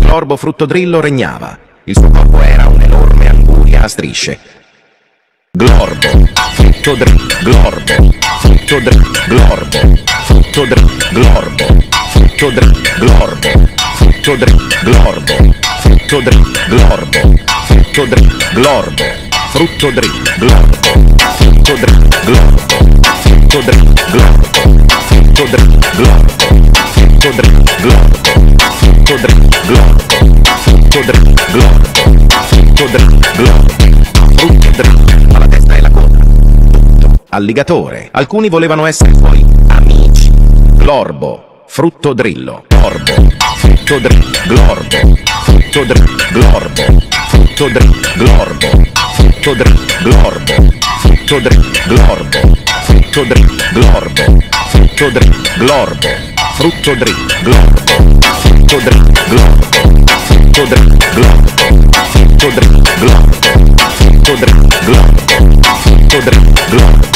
glorbo fruttodrillo regnava. Il suo corpo era un'enorme anguria a strisce. Glorbo, fruttodrillo, glorbo, fruttodrillo, glorbo, fruttodrillo, glorbo, fruttodrillo, glorbo, fruttodrillo, glorbo, fruttodrillo, glorbo, fruttodrillo, glorbo, fruttodrillo, glorbo, fruttodrillo, glorbo, fruttodrillo, glorbo, fruttodrillo, glorbo, fruttodrillo, glorbo, fruttodrillo, glorbo, fruttodrillo, glorbo, fruttodrillo, glorbo, fruttodrillo, ma la testa e la coda. Punto. Alligatore. Alcuni volevano essere suoi amici. Glorbo, fruttodrillo, glorbo, fruttodrillo, glorbo, fruttodrillo, glorbo, fruttodrillo, glorbo, fruttodrillo, glorbo, fruttodrillo, glorbo, fruttodrillo, glorbo, fruttodrillo, glorbo, fruttodrillo, glorbo, fruttodrillo, glorbo, fruttodrillo, glorbo, fruttodrillo, glorbo, fruttodrillo, glorbo, fruttodrillo, glorbo.